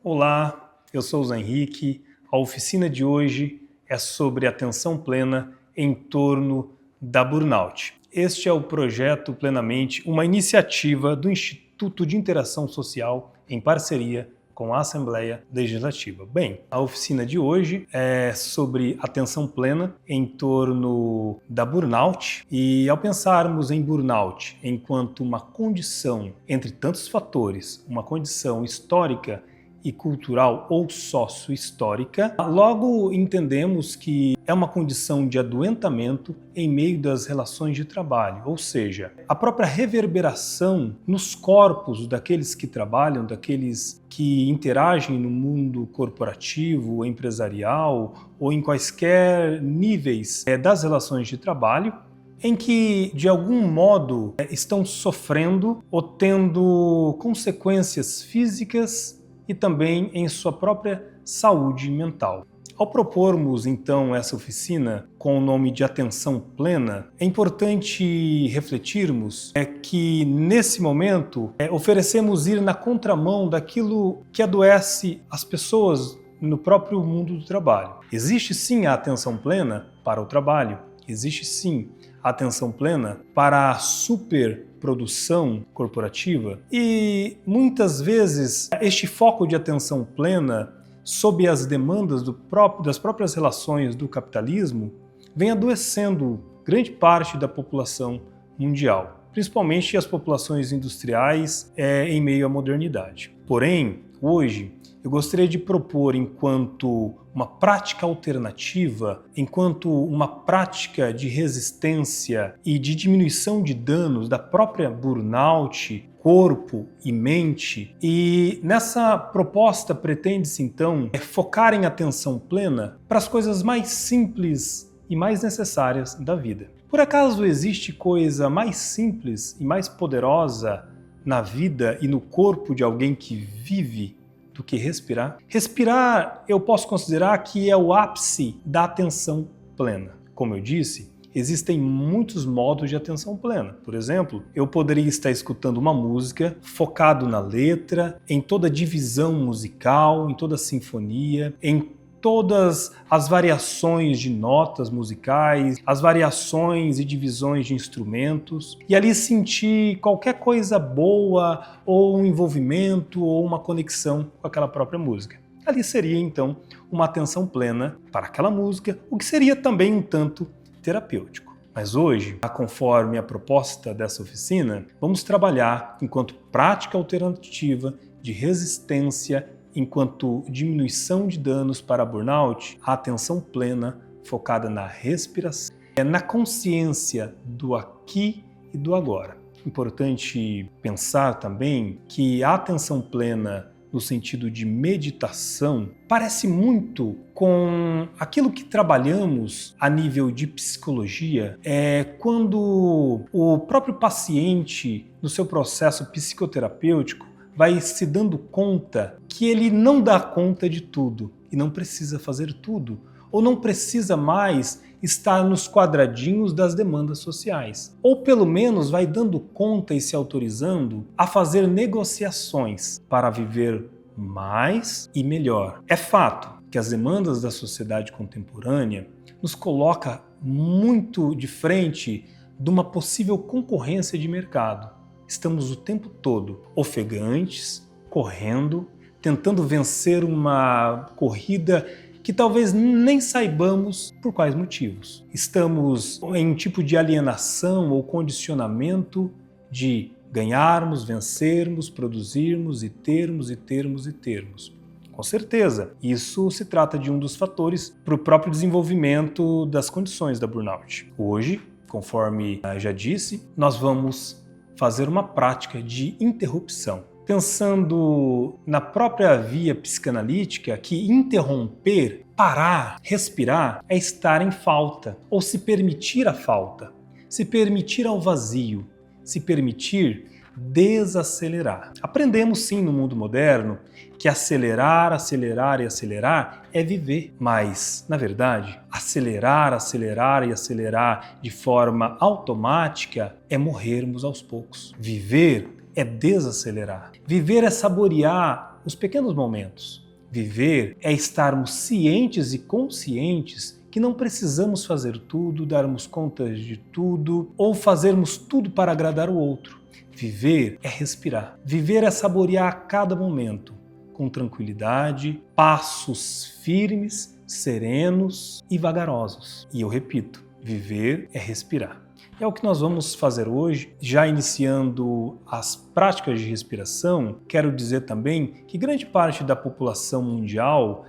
Olá, eu sou o Zé Henrique. A oficina de hoje é sobre atenção plena em torno da burnout. Este é o projeto Plenamente, uma iniciativa do Instituto de Interação Social em parceria com a Assembleia Legislativa. Bem, a oficina de hoje é sobre atenção plena em torno da burnout e ao pensarmos em burnout enquanto uma condição, entre tantos fatores, uma condição histórica e cultural ou sócio-histórica, logo entendemos que é uma condição de adoentamento em meio das relações de trabalho, ou seja, a própria reverberação nos corpos daqueles que trabalham, daqueles que interagem no mundo corporativo, empresarial ou em quaisquer níveis das relações de trabalho, em que, de algum modo, estão sofrendo ou tendo consequências físicas e também em sua própria saúde mental. Ao propormos, então, essa oficina com o nome de Atenção Plena, é importante refletirmos que, nesse momento, oferecemos ir na contramão daquilo que adoece as pessoas no próprio mundo do trabalho. Existe sim a atenção plena para o trabalho, existe sim a atenção plena para a superprodução corporativa e muitas vezes este foco de atenção plena sob as demandas das próprias relações do capitalismo vem adoecendo grande parte da população mundial, principalmente as populações industriais em meio à modernidade. Porém, hoje, eu gostaria de propor, enquanto uma prática alternativa, enquanto uma prática de resistência e de diminuição de danos da própria burnout, corpo e mente. E nessa proposta pretende-se, então, focar em atenção plena para as coisas mais simples e mais necessárias da vida. Por acaso existe coisa mais simples e mais poderosa na vida e no corpo de alguém que vive do que respirar? Respirar eu posso considerar que é o ápice da atenção plena. Como eu disse, existem muitos modos de atenção plena. Por exemplo, eu poderia estar escutando uma música focado na letra, em toda a divisão musical, em toda a sinfonia, em todas as variações de notas musicais, as variações e divisões de instrumentos, e ali sentir qualquer coisa boa, ou um envolvimento, ou uma conexão com aquela própria música. Ali seria, então, uma atenção plena para aquela música, o que seria também um tanto terapêutico. Mas hoje, conforme a proposta dessa oficina, vamos trabalhar enquanto prática alternativa de resistência enquanto diminuição de danos para burnout, a atenção plena focada na respiração, na consciência do aqui e do agora. Importante pensar também que a atenção plena no sentido de meditação parece muito com aquilo que trabalhamos a nível de psicologia, quando o próprio paciente, no seu processo psicoterapêutico, vai se dando conta que ele não dá conta de tudo e não precisa fazer tudo, ou não precisa mais estar nos quadradinhos das demandas sociais. Ou pelo menos vai dando conta e se autorizando a fazer negociações para viver mais e melhor. É fato que as demandas da sociedade contemporânea nos coloca muito de frente de uma possível concorrência de mercado. Estamos o tempo todo ofegantes, correndo, tentando vencer uma corrida que talvez nem saibamos por quais motivos. Estamos em um tipo de alienação ou condicionamento de ganharmos, vencermos, produzirmos e termos e termos e termos. Com certeza, isso se trata de um dos fatores para o próprio desenvolvimento das condições da burnout. Hoje, conforme já disse, nós vamos fazer uma prática de interrupção. Pensando na própria via psicanalítica, que interromper, parar, respirar é estar em falta, ou se permitir a falta, se permitir ao vazio, se permitir desacelerar. Aprendemos sim no mundo moderno que acelerar, acelerar e acelerar é viver, mas, na verdade, acelerar, acelerar e acelerar de forma automática é morrermos aos poucos. Viver é desacelerar. Viver é saborear os pequenos momentos. Viver é estarmos cientes e conscientes que não precisamos fazer tudo, darmos conta de tudo ou fazermos tudo para agradar o outro. Viver é respirar. Viver é saborear a cada momento, com tranquilidade, passos firmes, serenos e vagarosos. E eu repito, viver é respirar. É o que nós vamos fazer hoje, já iniciando as práticas de respiração. Quero dizer também que grande parte da população mundial,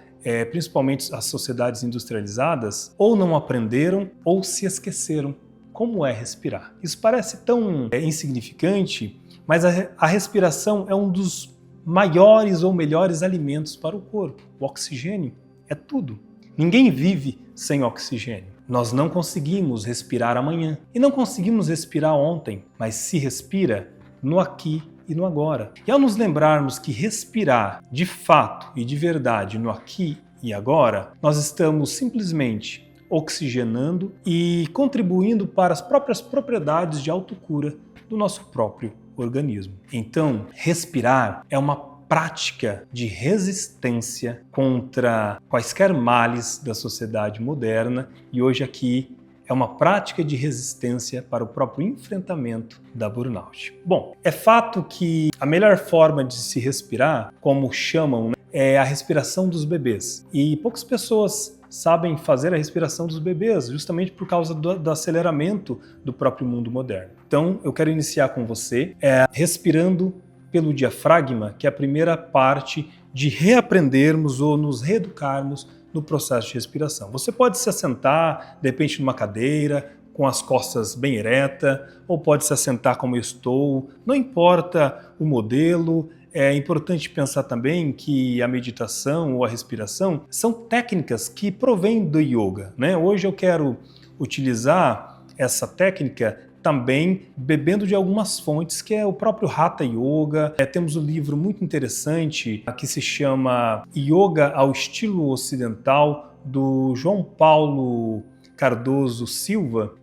principalmente as sociedades industrializadas, ou não aprenderam ou se esqueceram como é respirar. Isso parece tão insignificante, mas a respiração é um dos maiores ou melhores alimentos para o corpo. O oxigênio é tudo. Ninguém vive sem oxigênio. Nós não conseguimos respirar amanhã e não conseguimos respirar ontem, mas se respira no aqui e no agora. E ao nos lembrarmos que respirar de fato e de verdade no aqui e agora, nós estamos simplesmente oxigenando e contribuindo para as próprias propriedades de autocura do nosso próprio organismo. Então, respirar é uma prática de resistência contra quaisquer males da sociedade moderna e hoje aqui é uma prática de resistência para o próprio enfrentamento da burnout. Bom, é fato que a melhor forma de se respirar, como chamam, é a respiração dos bebês. E poucas pessoas sabem fazer a respiração dos bebês, justamente por causa do aceleramento do próprio mundo moderno. Então, eu quero iniciar com você respirando pelo diafragma, que é a primeira parte de reaprendermos ou nos reeducarmos no processo de respiração. Você pode se assentar, de repente, numa cadeira, com as costas bem eretas, ou pode se assentar como eu estou, não importa o modelo. É importante pensar também que a meditação ou a respiração são técnicas que provêm do yoga, né? Hoje eu quero utilizar essa técnica também bebendo de algumas fontes, que é o próprio Hatha Yoga. Temos um livro muito interessante que se chama Yoga ao Estilo Ocidental, do João Paulo Cardoso Silva,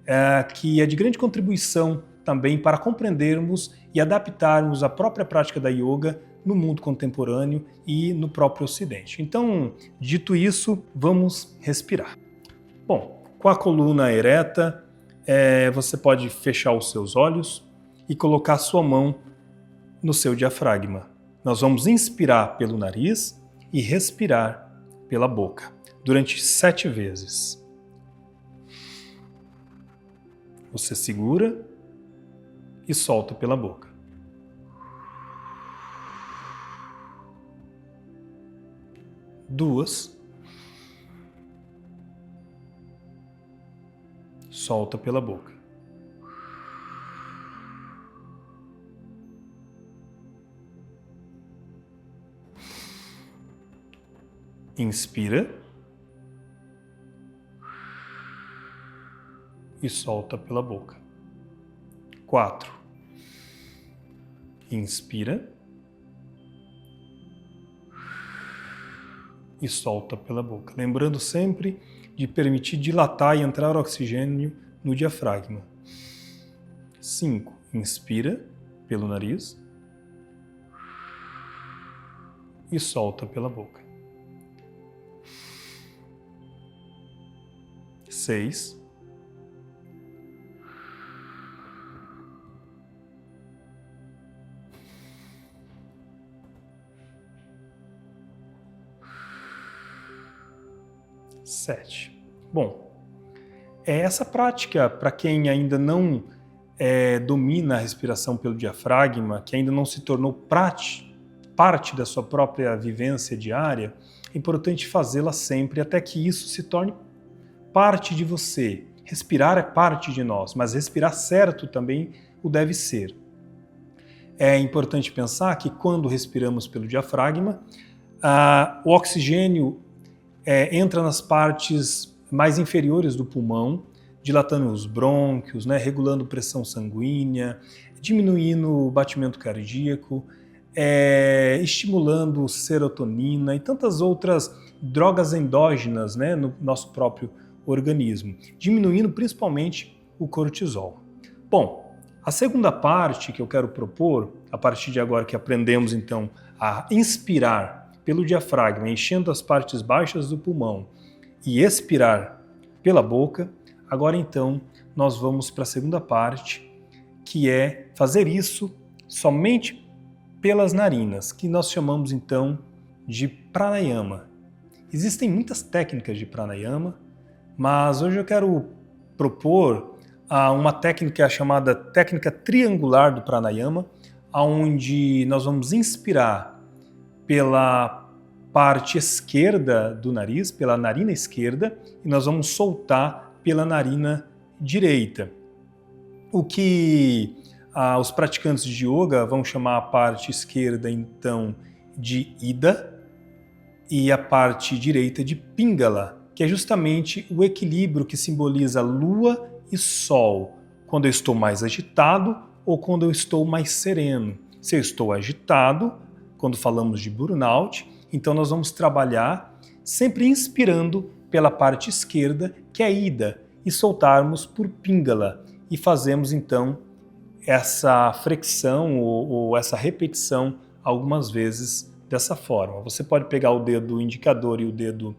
que é de grande contribuição também para compreendermos e adaptarmos a própria prática da yoga no mundo contemporâneo e no próprio Ocidente. Então, dito isso, vamos respirar. Bom, com a coluna ereta, você pode fechar os seus olhos e colocar sua mão no seu diafragma. Nós vamos inspirar pelo nariz e respirar pela boca durante 7 vezes. Você segura e solta pela boca. Duas. Solta pela boca. Inspira e solta pela boca. 4. Inspira e solta pela boca. Lembrando sempre de permitir dilatar e entrar oxigênio no diafragma. 5. Inspira pelo nariz e solta pela boca. 6. 7. Bom, essa prática, para quem ainda não domina a respiração pelo diafragma, que ainda não se tornou parte da sua própria vivência diária, é importante fazê-la sempre até que isso se torne parte de você. Respirar é parte de nós, mas respirar certo também o deve ser. É importante pensar que quando respiramos pelo diafragma, o oxigênio entra nas partes mais inferiores do pulmão, dilatando os brônquios, regulando pressão sanguínea, diminuindo o batimento cardíaco, estimulando serotonina e tantas outras drogas endógenas, no nosso próprio organismo, diminuindo principalmente o cortisol. Bom, a segunda parte que eu quero propor, a partir de agora que aprendemos então a inspirar pelo diafragma, enchendo as partes baixas do pulmão, e expirar pela boca, agora então nós vamos para a segunda parte, que é fazer isso somente pelas narinas, que nós chamamos então de pranayama. Existem muitas técnicas de pranayama, mas hoje eu quero propor uma técnica chamada técnica triangular do pranayama, onde nós vamos inspirar pela parte esquerda do nariz, pela narina esquerda, e nós vamos soltar pela narina direita. O que os praticantes de yoga vão chamar a parte esquerda, então, de Ida e a parte direita de Pingala, que é justamente o equilíbrio que simboliza Lua e Sol, quando eu estou mais agitado ou quando eu estou mais sereno. Se eu estou agitado, quando falamos de burnout, então nós vamos trabalhar sempre inspirando pela parte esquerda, que é Ida, e soltarmos por Pingala. E fazemos então essa flexão ou essa repetição algumas vezes dessa forma. Você pode pegar o dedo indicador e o dedo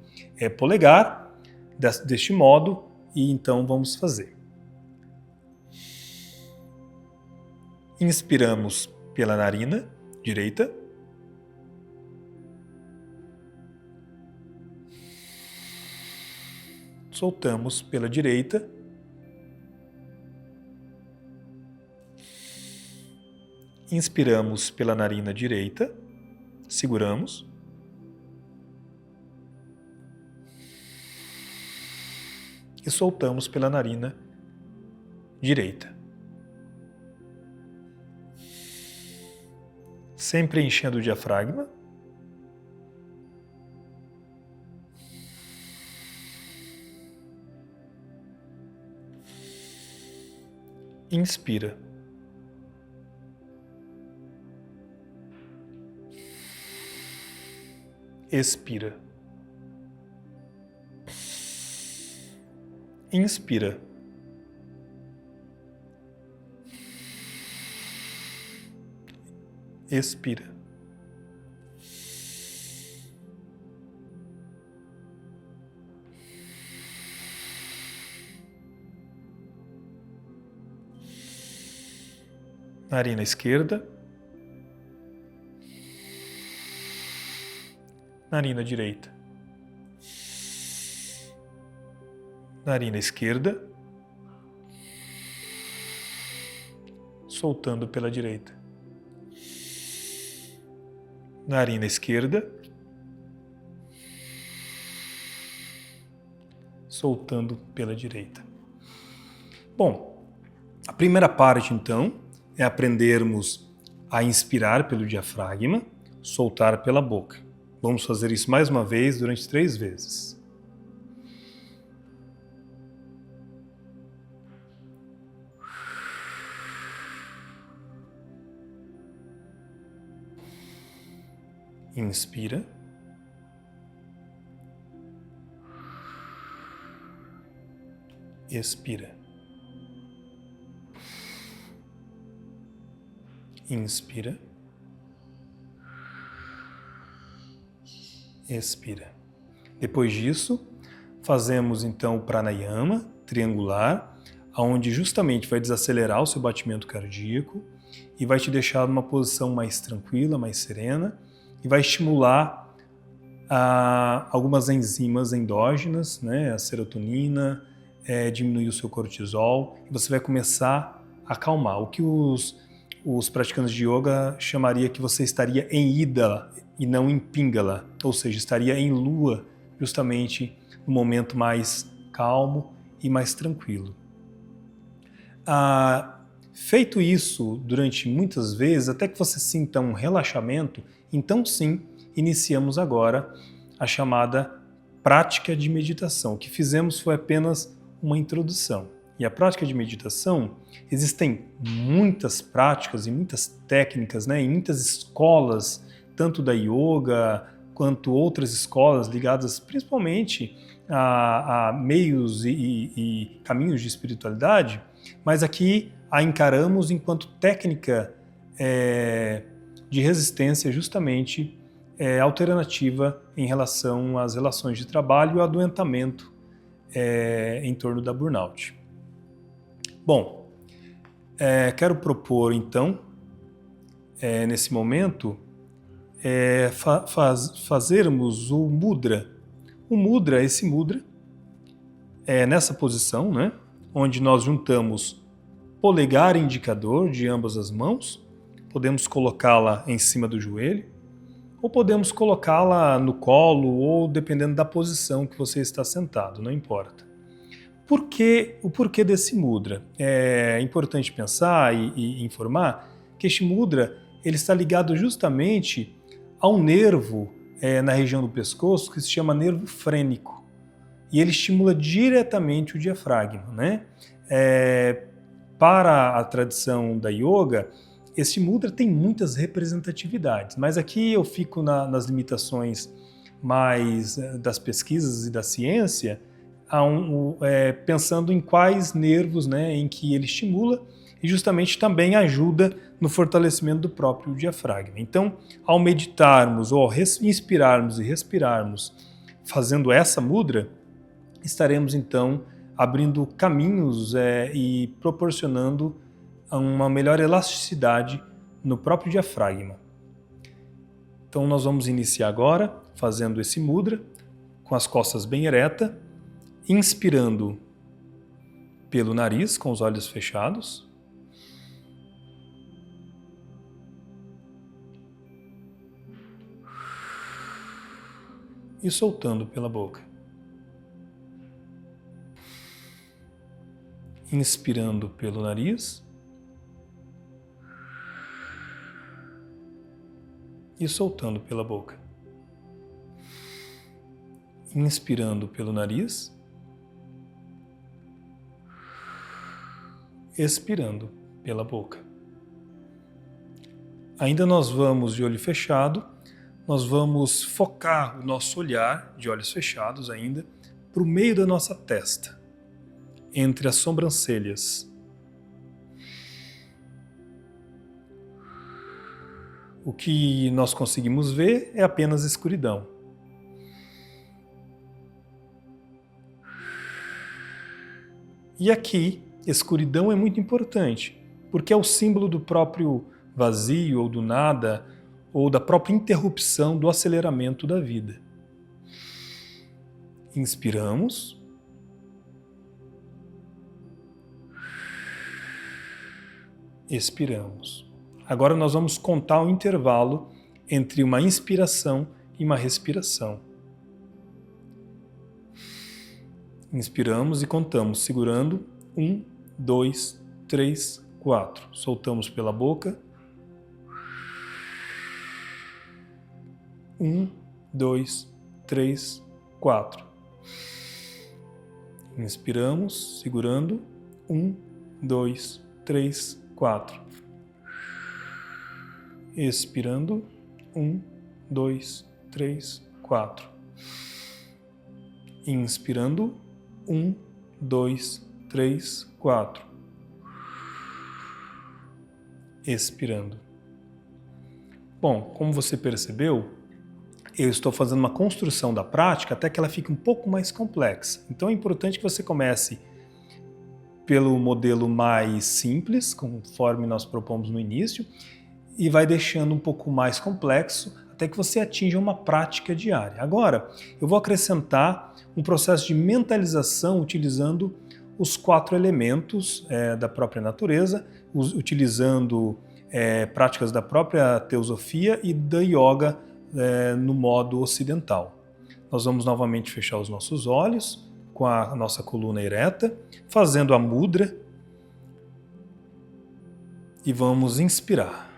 polegar deste modo e então vamos fazer. Inspiramos pela narina direita. Soltamos pela direita. Inspiramos pela narina direita, seguramos. E soltamos pela narina direita. Sempre enchendo o diafragma. Inspira. Expira. Inspira. Expira. Narina esquerda. Narina direita. Narina esquerda. Soltando pela direita. Narina esquerda. Soltando pela direita. Bom, a primeira parte então é aprendermos a inspirar pelo diafragma, soltar pela boca. Vamos fazer isso mais uma vez durante 3 vezes. Inspira. Expira. Inspira. Expira. Depois disso, fazemos então o pranayama triangular, onde justamente vai desacelerar o seu batimento cardíaco e vai te deixar numa posição mais tranquila, mais serena, e vai estimular algumas enzimas endógenas, né, a serotonina, diminuir o seu cortisol, e você vai começar a acalmar. O que os praticantes de yoga chamaria que você estaria em Ida e não em Pingala, ou seja, estaria em Lua, justamente no momento mais calmo e mais tranquilo. Feito isso durante muitas vezes, até que você sinta um relaxamento, então sim, iniciamos agora a chamada prática de meditação. O que fizemos foi apenas uma introdução. E a prática de meditação, existem muitas práticas e muitas técnicas, né, em muitas escolas, tanto da yoga quanto outras escolas ligadas principalmente a meios e caminhos de espiritualidade, mas aqui a encaramos enquanto técnica de resistência justamente alternativa em relação às relações de trabalho e ao adoentamento em torno da burnout. Bom, quero propor então, nesse momento, fazermos o mudra. O mudra, esse mudra, nessa posição, né, onde nós juntamos polegar e indicador de ambas as mãos, podemos colocá-la em cima do joelho, ou podemos colocá-la no colo, ou dependendo da posição que você está sentado, não importa. O porquê desse mudra? É importante pensar e informar que este mudra ele está ligado justamente a um nervo na região do pescoço que se chama nervo frênico. E ele estimula diretamente o diafragma, né? Para a tradição da yoga, este mudra tem muitas representatividades, mas aqui eu fico nas limitações mais das pesquisas e da ciência, pensando em quais nervos, né, em que ele estimula e justamente também ajuda no fortalecimento do próprio diafragma. Então, ao meditarmos ou ao inspirarmos e respirarmos fazendo essa mudra, estaremos então abrindo caminhos e proporcionando uma melhor elasticidade no próprio diafragma. Então nós vamos iniciar agora fazendo esse mudra com as costas bem eretas, inspirando pelo nariz com os olhos fechados. E soltando pela boca. Inspirando pelo nariz e soltando pela boca. Inspirando pelo nariz, expirando pela boca. Ainda nós vamos de olho fechado, nós vamos focar o nosso olhar, de olhos fechados ainda, para o meio da nossa testa, entre as sobrancelhas. O que nós conseguimos ver é apenas escuridão. E aqui, escuridão é muito importante, porque é o símbolo do próprio vazio ou do nada, ou da própria interrupção do aceleramento da vida. Inspiramos. Expiramos. Agora nós vamos contar o intervalo entre uma inspiração e uma respiração. Inspiramos e contamos, segurando. 1, 2, 3, 4. Soltamos pela boca. 1, 2, 3, 4. Inspiramos, segurando. 1, 2, 3, 4. Expirando. 1, 2, 3, 4. Inspirando. 1, 2, 3, 4. Expirando. Bom, como você percebeu, eu estou fazendo uma construção da prática até que ela fique um pouco mais complexa. Então é importante que você comece pelo modelo mais simples, conforme nós propomos no início, e vai deixando um pouco mais complexo até que você atinja uma prática diária. Agora, eu vou acrescentar um processo de mentalização utilizando os 4 elementos da própria natureza, utilizando práticas da própria teosofia e da yoga no modo ocidental. Nós vamos novamente fechar os nossos olhos com a nossa coluna ereta, fazendo a mudra e vamos inspirar.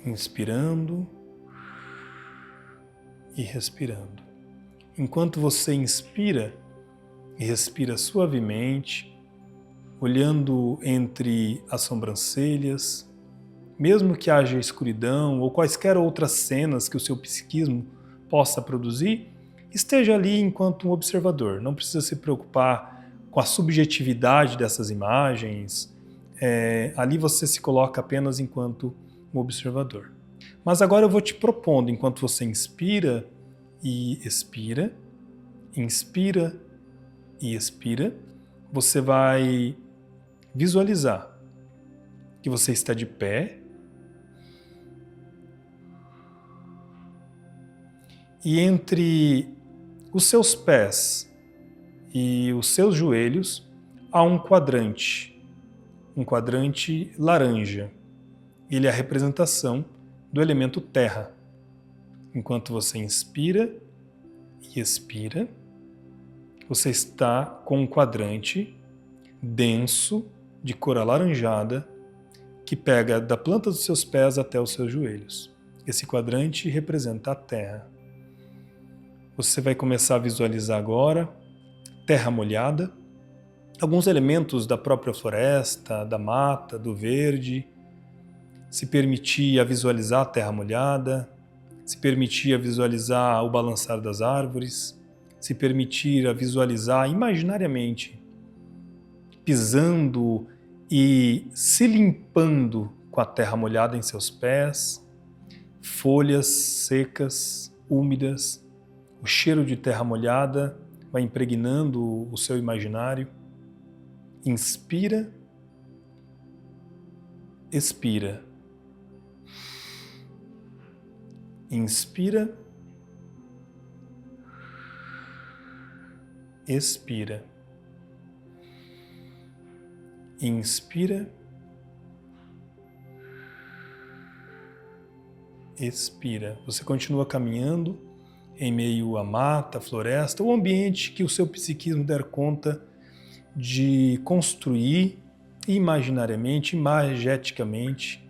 Inspirando e respirando. Enquanto você inspira e respira suavemente, olhando entre as sobrancelhas, mesmo que haja escuridão ou quaisquer outras cenas que o seu psiquismo possa produzir, esteja ali enquanto um observador. Não precisa se preocupar com a subjetividade dessas imagens. Ali você se coloca apenas enquanto um observador. Mas agora eu vou te propondo, enquanto você inspira e expira, você vai visualizar que você está de pé e entre os seus pés e os seus joelhos há um quadrante laranja. Ele é a representação do elemento terra. Enquanto você inspira e expira, você está com um quadrante denso de cor alaranjada que pega da planta dos seus pés até os seus joelhos. Esse quadrante representa a terra. Você vai começar a visualizar agora terra molhada, alguns elementos da própria floresta, da mata, do verde. Se permitir a visualizar a terra molhada, se permitir a visualizar o balançar das árvores, se permitir a visualizar imaginariamente pisando e se limpando com a terra molhada em seus pés, folhas secas, úmidas, o cheiro de terra molhada vai impregnando o seu imaginário. Inspira, expira. Inspira, expira. Inspira, expira. Você continua caminhando em meio à mata, à floresta, o ambiente que o seu psiquismo der conta de construir imaginariamente, imageticamente,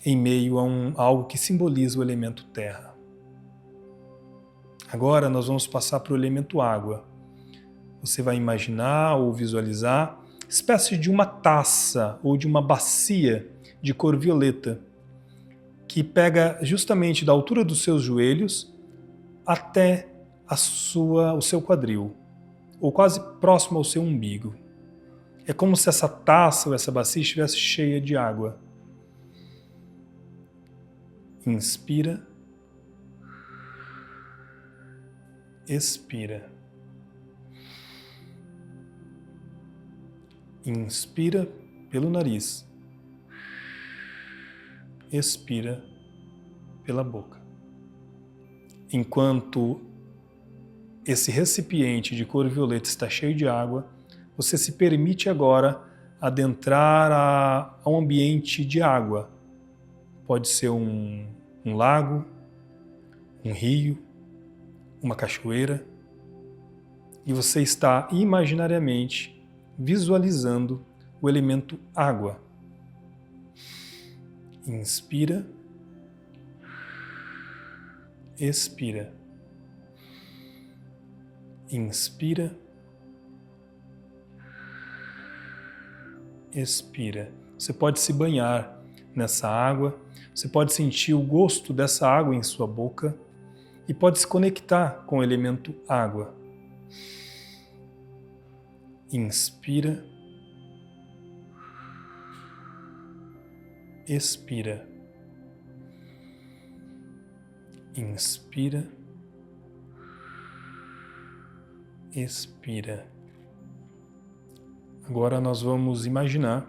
em meio a algo que simboliza o elemento terra. Agora nós vamos passar para o elemento água. Você vai imaginar ou visualizar espécie de uma taça ou de uma bacia de cor violeta que pega justamente da altura dos seus joelhos até o seu quadril, ou quase próximo ao seu umbigo. É como se essa taça ou essa bacia estivesse cheia de água. Inspira, expira. Inspira pelo nariz, expira pela boca. Enquanto esse recipiente de cor violeta está cheio de água, você se permite agora adentrar a um ambiente de água. Pode ser um lago, um rio, uma cachoeira, e você está imaginariamente visualizando o elemento água. Inspira, expira. Inspira, expira. Você pode se banhar nessa água, você pode sentir o gosto dessa água em sua boca e pode se conectar com o elemento água. Inspira, expira. Inspira, expira. Agora nós vamos imaginar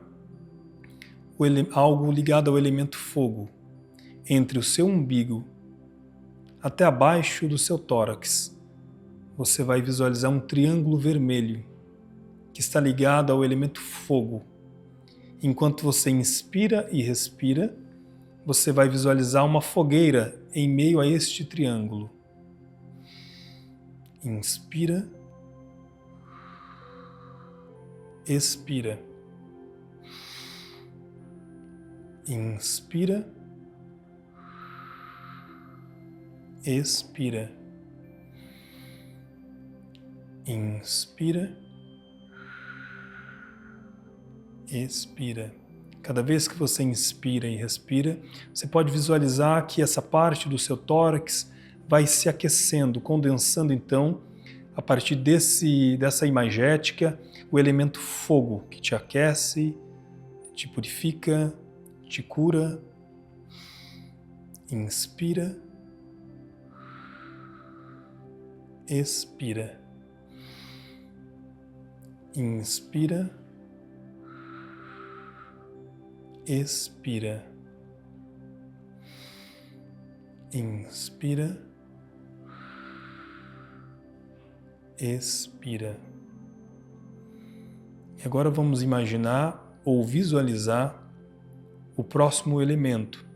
algo ligado ao elemento fogo, entre o seu umbigo até abaixo do seu tórax. Você vai visualizar um triângulo vermelho que está ligado ao elemento fogo. Enquanto você inspira e respira, você vai visualizar uma fogueira em meio a este triângulo. Inspira, expira. Inspira, expira. Inspira, expira. Cada vez que você inspira e respira, você pode visualizar que essa parte do seu tórax vai se aquecendo, condensando então, a partir dessa imagética, o elemento fogo, que te aquece, te purifica, te cura. Inspira. Expira. Inspira. Expira. Inspira. Expira. E agora vamos imaginar ou visualizar o próximo elemento,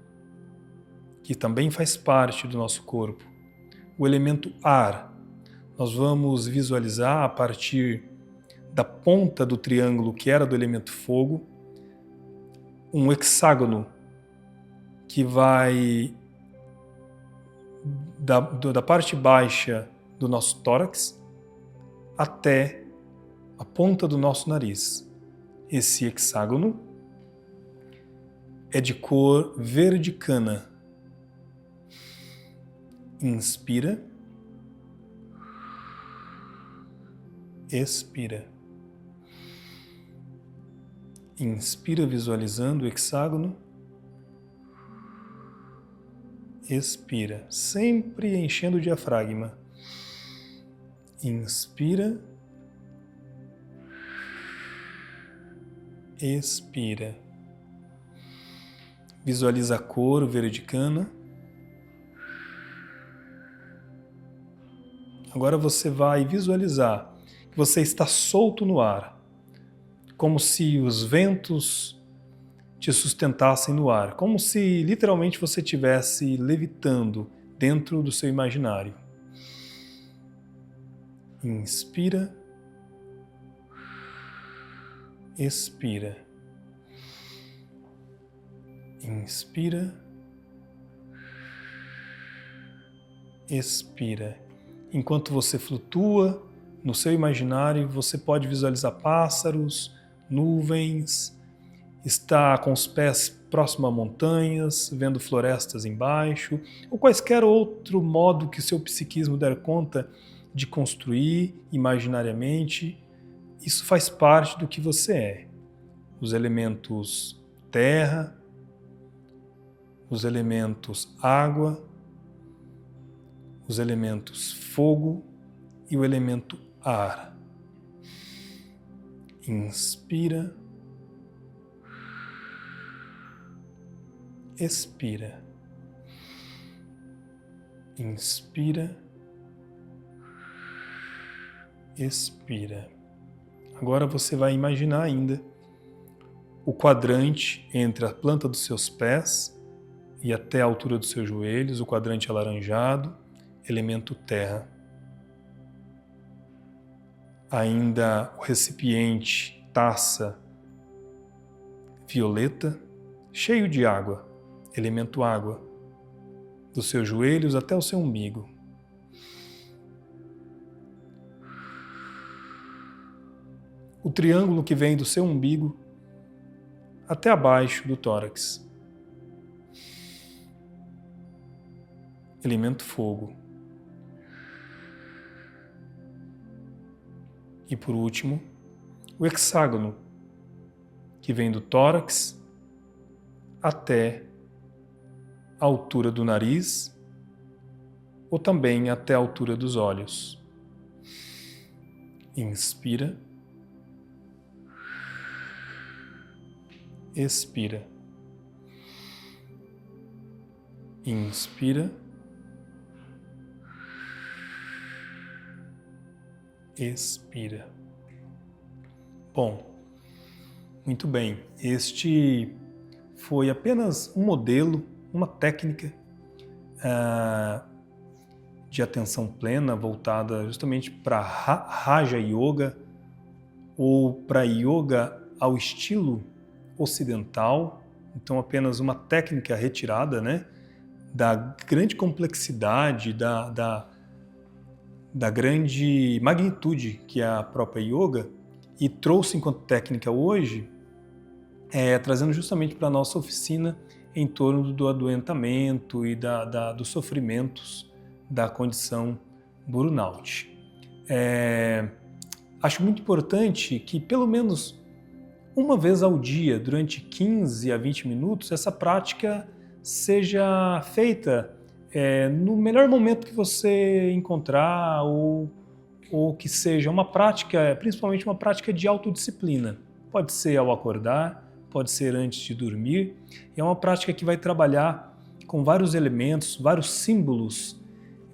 que também faz parte do nosso corpo, o elemento ar. Nós vamos visualizar a partir da ponta do triângulo que era do elemento fogo, um hexágono que vai da parte baixa do nosso tórax até a ponta do nosso nariz. Esse hexágono é de cor verde cana. Inspira. Expira. Inspira visualizando o hexágono. Expira, sempre enchendo o diafragma. Inspira. Expira. Visualiza a cor verde cana. Agora você vai visualizar que você está solto no ar, como se os ventos te sustentassem no ar, como se literalmente você estivesse levitando dentro do seu imaginário. Inspira. Expira. Inspira. Expira. Enquanto você flutua no seu imaginário, você pode visualizar pássaros, nuvens, está com os pés próximo a montanhas, vendo florestas embaixo, ou quaisquer outro modo que seu psiquismo der conta de construir imaginariamente. Isso faz parte do que você é. Os elementos terra, os elementos água, os elementos fogo e o elemento ar. Inspira. Expira. Inspira. Expira. Agora você vai imaginar ainda o quadrante entre a planta dos seus pés e até a altura dos seus joelhos, o quadrante alaranjado, elemento terra. Ainda o recipiente, taça, violeta, cheio de água, elemento água, dos seus joelhos até o seu umbigo. O triângulo que vem do seu umbigo até abaixo do tórax. Elemento fogo. E por último, o hexágono, que vem do tórax até a altura do nariz ou também até a altura dos olhos. Inspira. Expira. Inspira. Expira. Bom, muito bem. Este foi apenas um modelo, uma técnica de atenção plena voltada justamente para Raja Yoga ou para Yoga ao estilo ocidental. Então, apenas uma técnica retirada, da grande complexidade, da grande magnitude que é a própria yoga, e trouxe enquanto técnica hoje, trazendo justamente para a nossa oficina em torno do adoentamento e dos sofrimentos da condição burnout. Acho muito importante que pelo menos uma vez ao dia, durante 15 a 20 minutos, essa prática seja feita no melhor momento que você encontrar ou que seja uma prática, principalmente uma prática de autodisciplina. Pode ser ao acordar, pode ser antes de dormir. É uma prática que vai trabalhar com vários elementos, vários símbolos,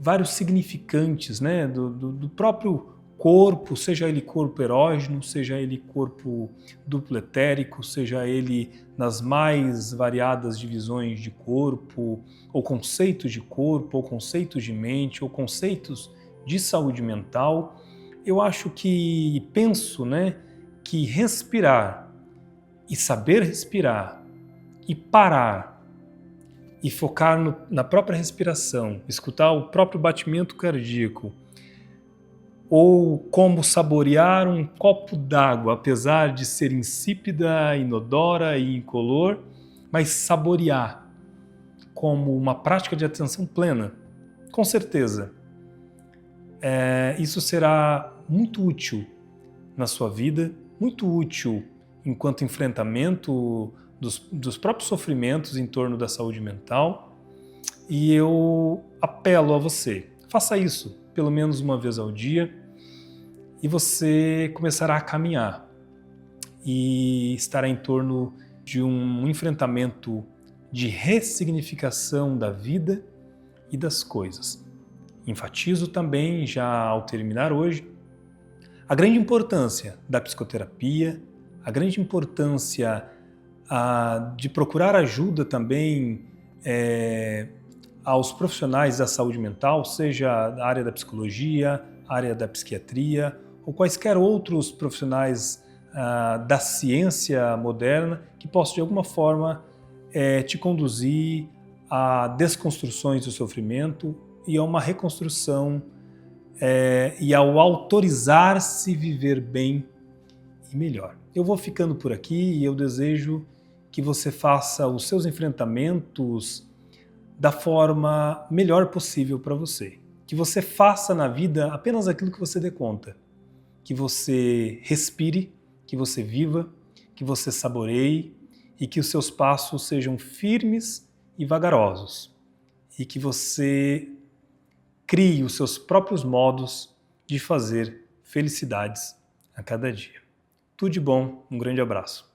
vários significantes, né, do próprio corpo, seja ele corpo erógeno, seja ele corpo duplo etérico, seja ele nas mais variadas divisões de corpo, ou conceitos de corpo, ou conceitos de mente, ou conceitos de saúde mental. Eu acho que penso, né, que respirar e saber respirar e parar e focar na própria respiração, escutar o próprio batimento cardíaco, ou como saborear um copo d'água, apesar de ser insípida, inodora e incolor, mas saborear como uma prática de atenção plena, com certeza. Isso será muito útil na sua vida, muito útil enquanto enfrentamento dos próprios sofrimentos em torno da saúde mental. E eu apelo a você, faça isso pelo menos uma vez ao dia e você começará a caminhar e estará em torno de um enfrentamento de ressignificação da vida e das coisas. Enfatizo também, já ao terminar hoje, a grande importância da psicoterapia, a grande importância de procurar ajuda também aos profissionais da saúde mental, seja da área da psicologia, área da psiquiatria ou quaisquer outros profissionais da ciência moderna que possam de alguma forma te conduzir a desconstruções do sofrimento e a uma reconstrução e ao autorizar-se viver bem e melhor. Eu vou ficando por aqui e eu desejo que você faça os seus enfrentamentos da forma melhor possível para você. Que você faça na vida apenas aquilo que você dê conta. Que você respire, que você viva, que você saboreie e que os seus passos sejam firmes e vagarosos. E que você crie os seus próprios modos de fazer felicidades a cada dia. Tudo de bom, um grande abraço.